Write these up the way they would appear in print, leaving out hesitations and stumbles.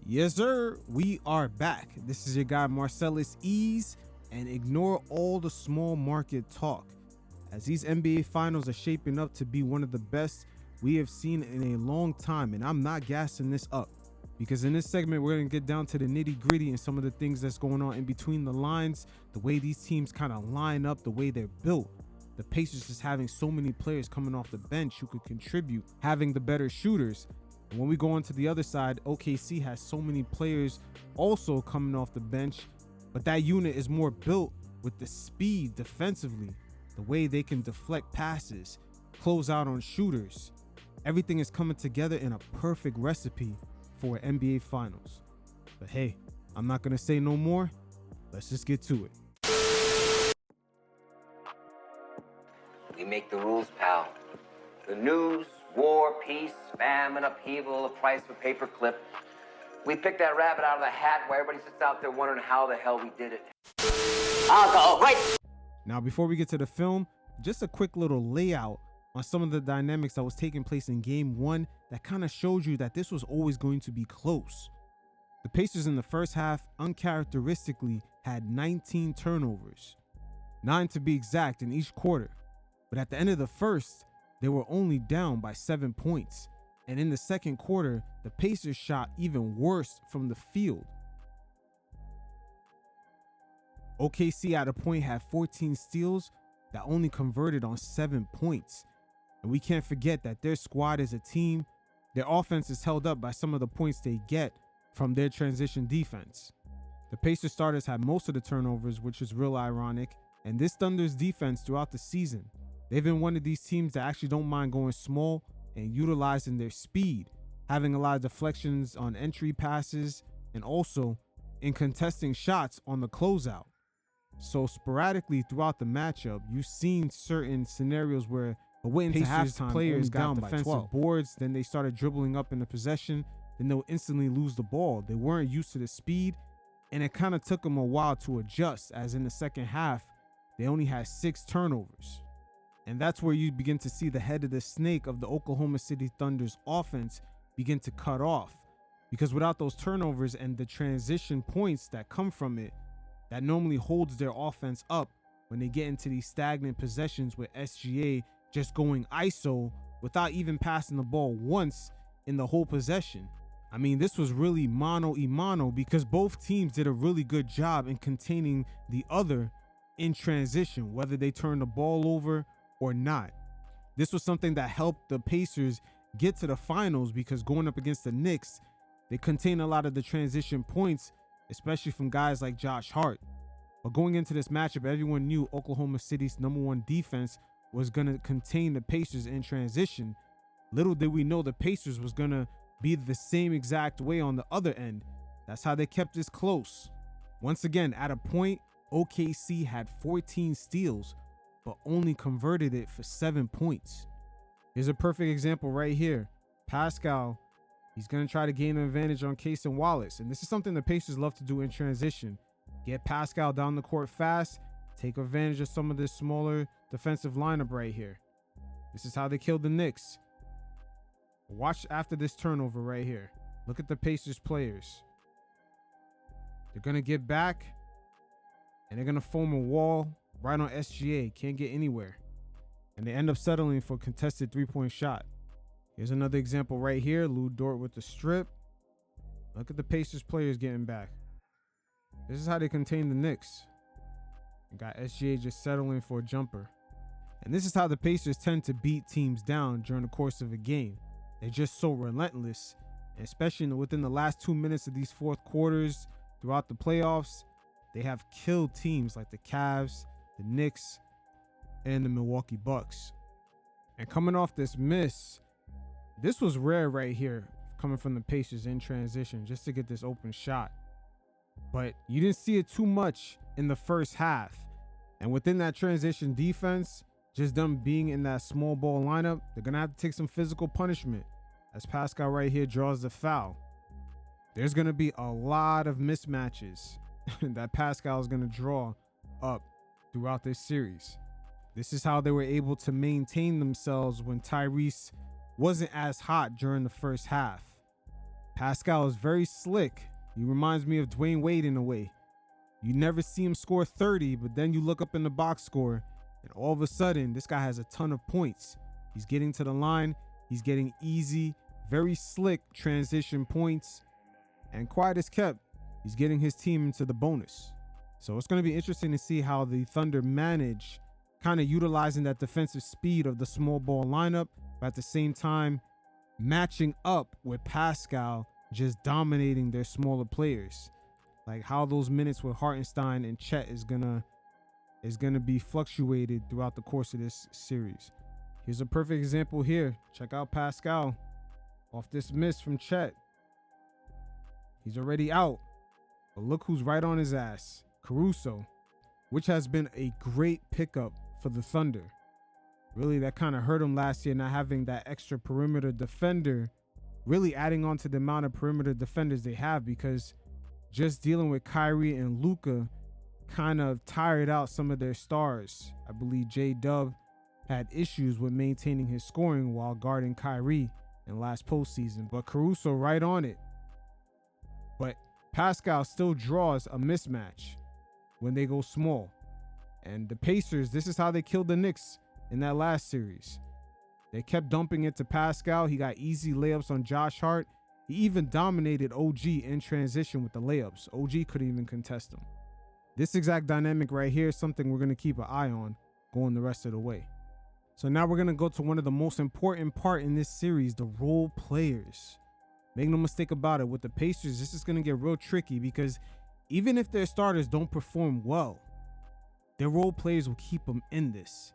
Yes, sir. We are back. This is your guy, Marcellus Ease, and ignore all the small market talk, as these NBA finals are shaping up to be one of the best we have seen in a long time. And I'm not gassing this up because in this segment, we're going to get down to the nitty gritty and some of the things that's going on in between the lines, the way these teams kind of line up, the way they're built. The Pacers just having so many players coming off the bench who could contribute, having the better shooters. And when we go on to the other side, OKC has so many players also coming off the bench, but that unit is more built with the speed defensively, the way they can deflect passes, close out on shooters. Everything is coming together in a perfect recipe for NBA Finals. But hey, I'm not going to say no more. Let's just get to it. We make the rules, pal. The news, war, peace, famine, upheaval, the price of a paper clip. We pick that rabbit out of the hat while everybody sits out there wondering how the hell we did it. I'll go right. Now, before we get to the film, just a quick little layout on some of the dynamics that was taking place in game one that kind of showed you that this was always going to be close. The Pacers in the first half uncharacteristically had 19 turnovers, 9 to be exact in each quarter. But at the end of the first, they were only down by 7 points. And in the second quarter, the Pacers shot even worse from the field. OKC at a point had 14 steals that only converted on 7 points. And we can't forget that their squad is a team. Their offense is held up by some of the points they get from their transition defense. The Pacers starters had most of the turnovers, which is real ironic. And this Thunder's defense throughout the season, they've been one of these teams that actually don't mind going small and utilizing their speed, having a lot of deflections on entry passes, and also in contesting shots on the closeout. So sporadically throughout the matchup, you've seen certain scenarios where the went into halftime, players got defensive boards, then they started dribbling up in the possession, then they'll instantly lose the ball. They weren't used to the speed, and it kind of took them a while to adjust, as in the second half, they only had 6 turnovers. And that's where you begin to see the head of the snake of the Oklahoma City Thunder's offense begin to cut off. Because without those turnovers and the transition points that come from it, that normally holds their offense up when they get into these stagnant possessions with SGA just going ISO without even passing the ball once in the whole possession. I mean, this was really mano a mano because both teams did a really good job in containing the other in transition, whether they turned the ball over or not. This was something that helped the Pacers get to the finals because going up against the Knicks, they contain a lot of the transition points, especially from guys like Josh Hart. But going into this matchup, everyone knew Oklahoma City's #1 defense was going to contain the Pacers in transition. Little did we know the Pacers was going to be the same exact way on the other end. That's how they kept this close. Once again, at a point, OKC had 14 steals, but only converted it for 7 points. Here's a perfect example right here. Pascal, he's going to try to gain an advantage on Case and Wallace. And this is something the Pacers love to do in transition. Get Pascal down the court fast, take advantage of some of this smaller defensive lineup right here. This is how they killed the Knicks. Watch after this turnover right here. Look at the Pacers players. They're going to get back, and they're going to form a wall right on SGA, can't get anywhere. And they end up settling for a contested 3-point shot. Here's another example right here. Lou Dort with the strip. Look at the Pacers players getting back. This is how they contain the Knicks. You got SGA just settling for a jumper. And this is how the Pacers tend to beat teams down during the course of a game. They're just so relentless, and especially within the last 2 minutes of these fourth quarters throughout the playoffs, they have killed teams like the Cavs, the Knicks, and the Milwaukee Bucks. And coming off this miss, this was rare right here, coming from the Pacers in transition, just to get this open shot. But you didn't see it too much in the first half. And within that transition defense, just them being in that small ball lineup, they're going to have to take some physical punishment as Pascal right here draws the foul. There's going to be a lot of mismatches that Pascal is going to draw up throughout this series. This is how they were able to maintain themselves when Tyrese wasn't as hot during the first half. Pascal is very slick. He reminds me of Dwayne Wade in a way. You never see him score 30, but then you look up in the box score, and all of a sudden, this guy has a ton of points. He's getting to the line. He's getting easy, very slick transition points. And quiet as kept, he's getting his team into the bonus. So it's going to be interesting to see how the Thunder manage kind of utilizing that defensive speed of the small ball lineup, but at the same time, matching up with Pascal just dominating their smaller players. Like how those minutes with Hartenstein and Chet is gonna be fluctuated throughout the course of this series. Here's a perfect example here. Check out Pascal off this miss from Chet. He's already out, but look who's right on his ass. Caruso, which has been a great pickup for the Thunder. Really, that kind of hurt him last year, not having that extra perimeter defender, really adding on to the amount of perimeter defenders they have, because just dealing with Kyrie and Luka kind of tired out some of their stars. I believe J-Dub had issues with maintaining his scoring while guarding Kyrie in last postseason, but Caruso right on it. But Pascal still draws a mismatch when they go small. And the Pacers, this is how they killed the Knicks in that last series. They kept dumping it to Pascal. He got easy layups on Josh Hart. He even dominated OG in transition with the layups. OG couldn't even contest him. This exact dynamic right here is something we're going to keep an eye on going the rest of the way. So now we're going to go to one of the most important part in this series, the role players. Make no mistake about it, with the Pacers, this is going to get real tricky because even if their starters don't perform well, their role players will keep them in this.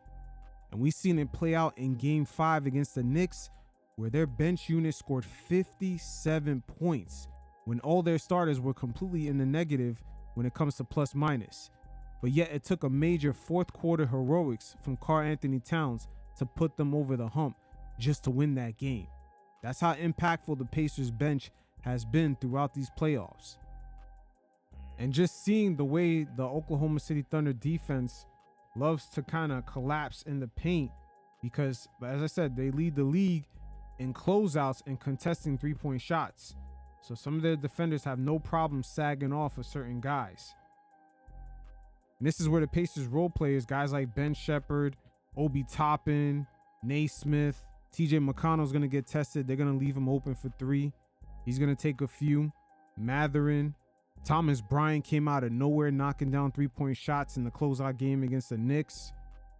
And we've seen it play out in Game 5 against the Knicks, where their bench unit scored 57 points when all their starters were completely in the negative when it comes to plus minus. But yet it took a major fourth quarter heroics from Karl-Anthony Towns to put them over the hump just to win that game. That's how impactful the Pacers bench has been throughout these playoffs. And just seeing the way the Oklahoma City Thunder defense loves to kind of collapse in the paint, because, as I said, they lead the league in closeouts and contesting three-point shots. So some of their defenders have no problem sagging off of certain guys. And this is where the Pacers role players, guys like Ben Shepherd, Obi Toppin, Naismith, TJ McConnell's going to get tested. They're going to leave him open for three. He's going to take a few. Matherin, Thomas Bryant came out of nowhere knocking down three-point shots in the closeout game against the Knicks.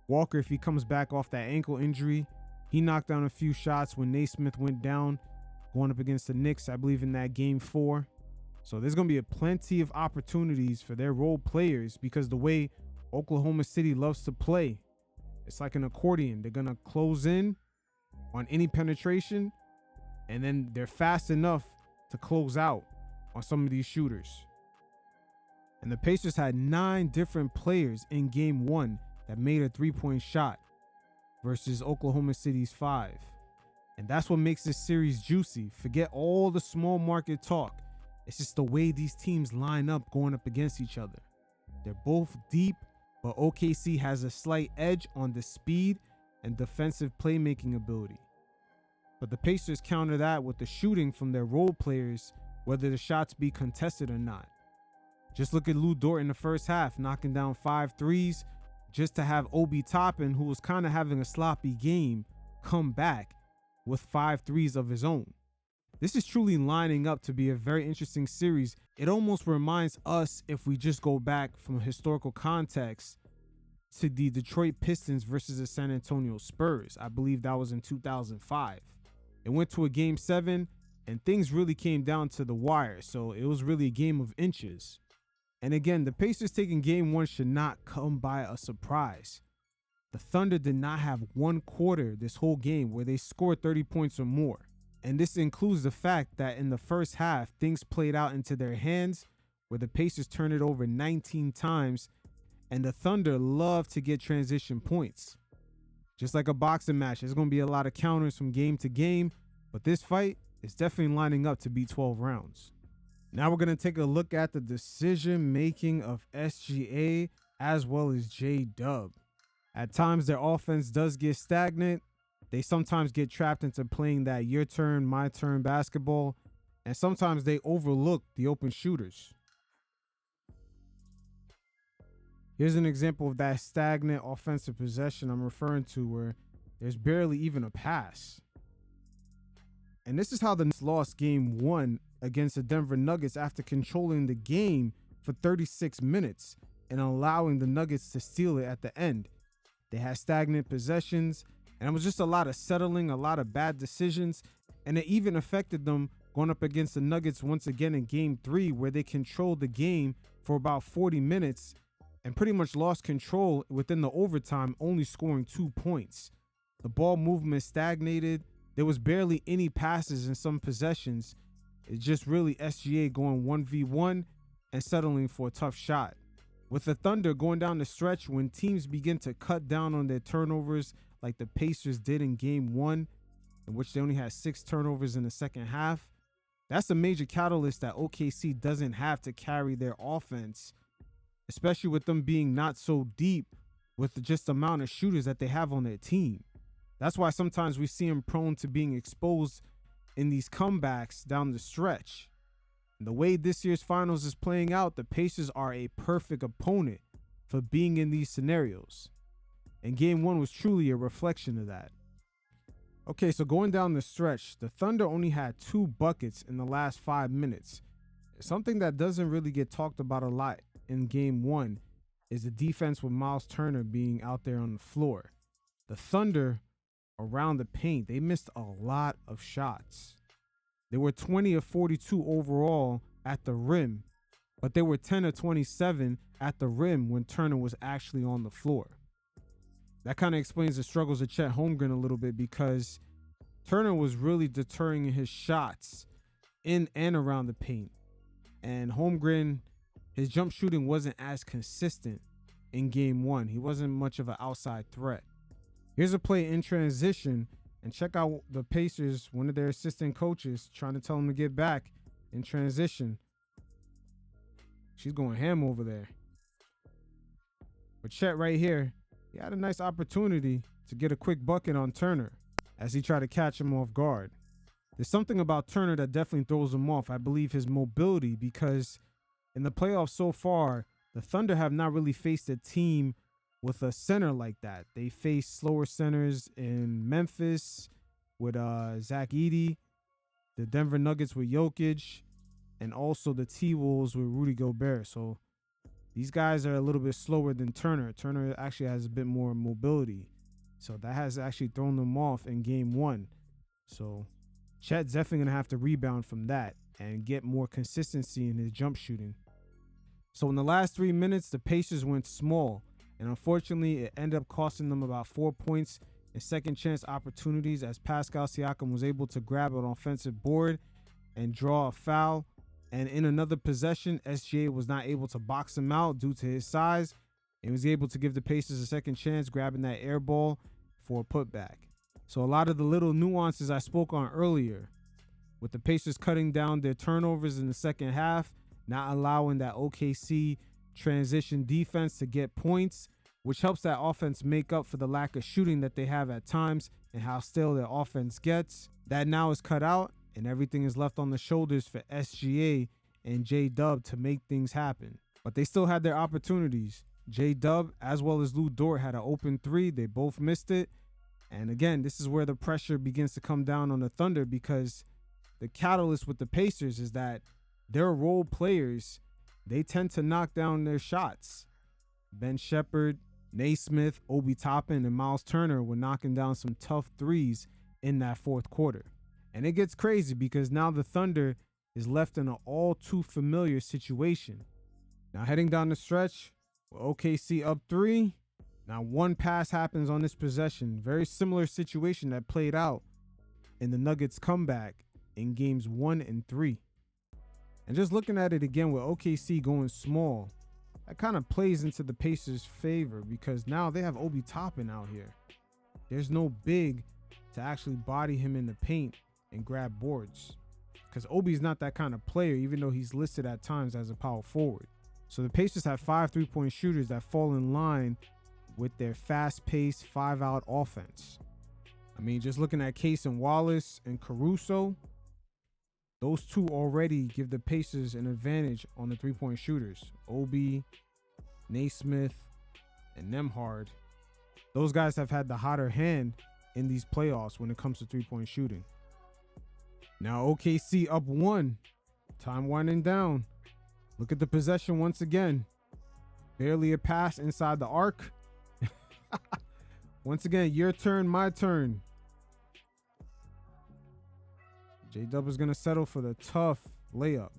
Walker, if he comes back off that ankle injury, he knocked down a few shots when Naismith went down going up against the Knicks, I believe, in that Game 4. So there's going to be plenty of opportunities for their role players, because the way Oklahoma City loves to play, it's like an accordion. They're going to close in on any penetration, and then they're fast enough to close out on some of these shooters. And the Pacers had 9 different players in Game 1 that made a three-point shot versus Oklahoma City's 5. And that's what makes this series juicy. Forget all the small market talk. It's just the way these teams line up going up against each other. They're both deep, but OKC has a slight edge on the speed and defensive playmaking ability. But the Pacers counter that with the shooting from their role players, whether the shots be contested or not. Just look at Lou Dort in the first half, knocking down 5 threes, just to have Obi Toppin, who was kind of having a sloppy game, come back with 5 threes of his own. This is truly lining up to be a very interesting series. It almost reminds us, if we just go back from a historical context, to the Detroit Pistons versus the San Antonio Spurs. I believe that was in 2005. It went to a Game 7, and things really came down to the wire. So it was really a game of inches. And again, the Pacers taking Game 1 should not come by a surprise. The Thunder did not have one quarter this whole game where they scored 30 points or more. And this includes the fact that in the first half, things played out into their hands, where the Pacers turned it over 19 times, and the Thunder love to get transition points. Just like a boxing match, there's going to be a lot of counters from game to game, but this fight is definitely lining up to be 12 rounds. Now we're going to take a look at the decision making of SGA as well as J-Dub. At times, their offense does get stagnant. They sometimes get trapped into playing that your turn, my turn basketball. And sometimes they overlook the open shooters. Here's an example of that stagnant offensive possession I'm referring to, where there's barely even a pass. And this is how the Knicks lost game 1 against the Denver Nuggets after controlling the game for 36 minutes and allowing the Nuggets to steal it at the end. They had stagnant possessions, and it was just a lot of settling, a lot of bad decisions, and it even affected them going up against the Nuggets once again in game 3, where they controlled the game for about 40 minutes and pretty much lost control within the overtime, only scoring 2 points. The ball movement stagnated. There was barely any passes in some possessions. It's just really SGA going 1v1 and settling for a tough shot. With the Thunder going down the stretch, when teams begin to cut down on their turnovers like the Pacers did in game 1, in which they only had 6 turnovers in the second half, that's a major catalyst that OKC doesn't have to carry their offense, especially with them being not so deep with the just amount of shooters that they have on their team. That's why sometimes we see them prone to being exposed in these comebacks down the stretch. And the way this year's finals is playing out, the Pacers are a perfect opponent for being in these scenarios. And game 1 was truly a reflection of that. Okay, so going down the stretch, the Thunder only had 2 buckets in the last 5 minutes. Something that doesn't really get talked about a lot in game 1 is the defense with Miles Turner being out there on the floor. The Thunder, around the paint, they missed a lot of shots. They were 20 of 42 overall at the rim, but they were 10 of 27 at the rim when Turner was actually on the floor. That kind of explains the struggles of Chet Holmgren a little bit, because Turner was really deterring his shots in and around the paint. And Holmgren, his jump shooting wasn't as consistent in game 1. He wasn't much of an outside threat. Here's a play in transition, and check out the Pacers, one of their assistant coaches, trying to tell him to get back in transition. She's going ham over there. But Chet right here, he had a nice opportunity to get a quick bucket on Turner as he tried to catch him off guard. There's something about Turner that definitely throws him off. I believe his mobility, because in the playoffs so far, the Thunder have not really faced a team with a center like that. They faced slower centers in Memphis with Zach Edey, the Denver Nuggets with Jokic, and also the T-Wolves with Rudy Gobert. So these guys are a little bit slower than Turner. Turner actually has a bit more mobility. So that has actually thrown them off in game 1. So Chet's definitely going to have to rebound from that and get more consistency in his jump shooting. So in the last 3 minutes, the Pacers went small. And unfortunately, it ended up costing them about 4 points in second chance opportunities, as Pascal Siakam was able to grab an offensive board and draw a foul. And in another possession, SGA was not able to box him out due to his size, and was able to give the Pacers a second chance, grabbing that air ball for a putback. So a lot of the little nuances I spoke on earlier, with the Pacers cutting down their turnovers in the second half, not allowing that OKC transition defense to get points, which helps that offense make up for the lack of shooting that they have at times and how stale their offense gets. That now is cut out, and everything is left on the shoulders for SGA and J-Dub to make things happen. But they still had their opportunities. J-Dub as well as Lou Dort had an open 3. They both missed it. And again, this is where the pressure begins to come down on the Thunder, because the catalyst with the Pacers is that their role players, they tend to knock down their shots. Ben Shepherd, Naismith, Obi Toppin, and Miles Turner were knocking down some tough threes in that fourth quarter. And it gets crazy because now the Thunder is left in an all too familiar situation. Now heading down the stretch, with OKC up 3. Now one pass happens on this possession. Very similar situation that played out in the Nuggets comeback in games 1 and 3. And just looking at it again with OKC going small, that kind of plays into the Pacers' favor, because now they have Obi Toppin out here. There's no big to actually body him in the paint and grab boards, because Obi's not that kind of player, even though he's listed at times as a power forward. So the Pacers have 5 3-point shooters that fall in line with their fast-paced 5-out offense. I mean, just looking at Case and Wallace and Caruso, Those two already give the Pacers an advantage on the three-point shooters. Obi, Naismith, and Nembhard. Those guys have had the hotter hand in these playoffs when it comes to three-point shooting. Now OKC up 1. Time winding down. Look at the possession once again. Barely a pass inside the arc. Once again, your turn, my turn. J-Dub is going to settle for the tough layup.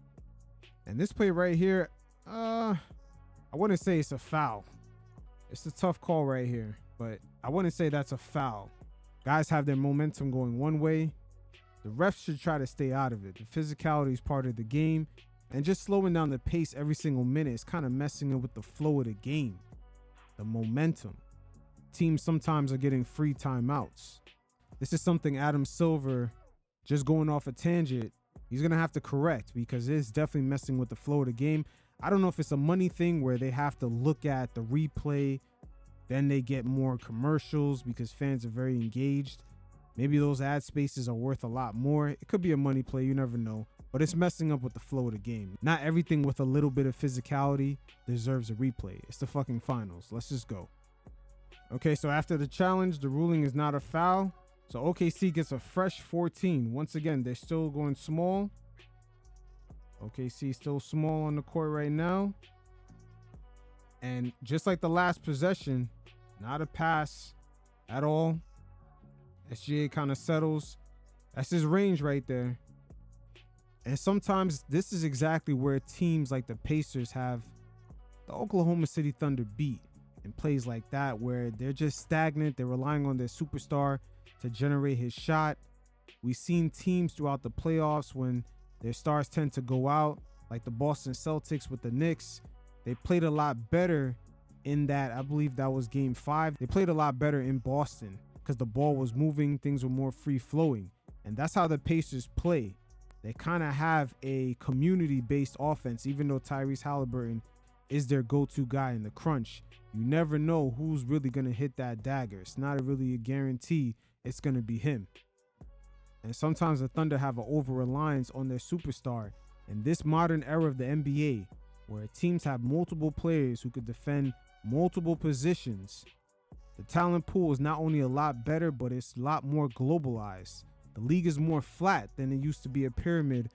And this play right here, I wouldn't say it's a foul. It's a tough call right here, but I wouldn't say that's a foul. Guys have their momentum going one way. The refs should try to stay out of it. The physicality is part of the game, and just slowing down the pace every single minute is kind of messing up with the flow of the game, the momentum. Teams sometimes are getting free timeouts. This is something Adam Silver, just going off a tangent, he's going to have to correct, because it's definitely messing with the flow of the game. I don't know if it's a money thing where they have to look at the replay, then they get more commercials because fans are very engaged. Maybe those ad spaces are worth a lot more. It could be a money play, you never know, but it's messing up with the flow of the game. Not everything with a little bit of physicality deserves a replay. It's the fucking finals. Let's just go. Okay, so after the challenge, the ruling is not a foul. So OKC gets a fresh 14. Once again, they're still going small. OKC still small on the court right now. And just like the last possession, not a pass at all. SGA kind of settles. That's his range right there. And sometimes this is exactly where teams like the Pacers have the Oklahoma City Thunder beat in plays like that, where they're just stagnant. They're relying on their superstar to generate his shot. We've seen teams throughout the playoffs when their stars tend to go out, like the Boston Celtics with the Knicks. They played a lot better in that. I believe that was game 5. They played a lot better in Boston because the ball was moving, things were more free flowing. And that's how the Pacers play. They kind of have a community-based offense, even though Tyrese Haliburton is their go-to guy in the crunch. You never know who's really going to hit that dagger. It's not really a guarantee it's going to be him. And sometimes the Thunder have an over-reliance on their superstar. In this modern era of the NBA, where teams have multiple players who could defend multiple positions, the talent pool is not only a lot better, but it's a lot more globalized. The league is more flat than it used to be, a pyramid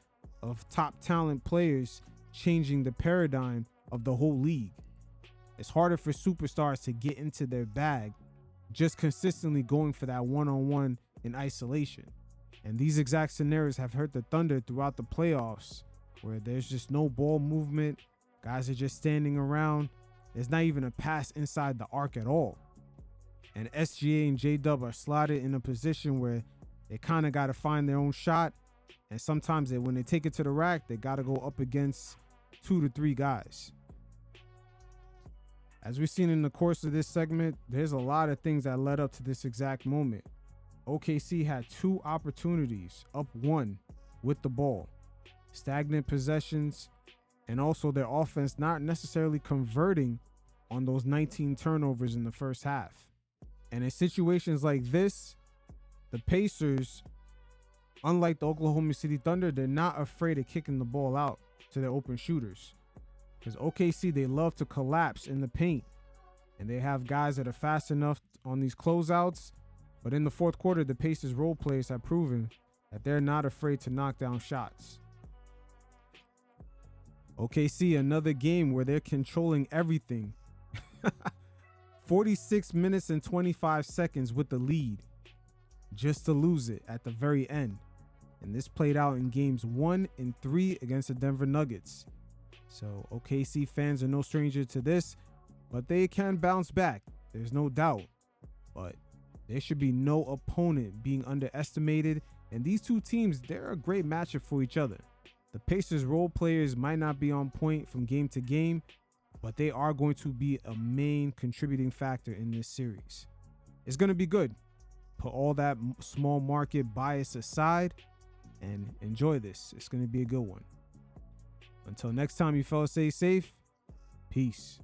of top talent players changing the paradigm of the whole league. It's harder for superstars to get into their bag, just consistently going for that one-on-one in isolation. And these exact scenarios have hurt the Thunder throughout the playoffs, where there's just no ball movement. Guys are just standing around. There's not even a pass inside the arc at all. And SGA and J-Dub are slotted in a position where they kind of got to find their own shot. And sometimes when they take it to the rack, they got to go up against 2 to 3 guys. As we've seen in the course of this segment, there's a lot of things that led up to this exact moment. OKC had 2 opportunities, up 1 with the ball. Stagnant possessions, and also their offense not necessarily converting on those 19 turnovers in the first half. And in situations like this, the Pacers, unlike the Oklahoma City Thunder, they're not afraid of kicking the ball out to their open shooters. Because OKC, they love to collapse in the paint. And they have guys that are fast enough on these closeouts. But in the fourth quarter, the Pacers role players have proven that they're not afraid to knock down shots. OKC, another game where they're controlling everything. 46 minutes and 25 seconds with the lead, just to lose it at the very end. And this played out in games 1 and 3 against the Denver Nuggets. So OKC fans are no stranger to this, but they can bounce back. There's no doubt. But there should be no opponent being underestimated. And these two teams, they're a great matchup for each other. The Pacers role players might not be on point from game to game, but they are going to be a main contributing factor in this series. It's going to be good. Put all that small market bias aside and enjoy this. It's going to be a good one. Until next time, you fellas, stay safe. Peace.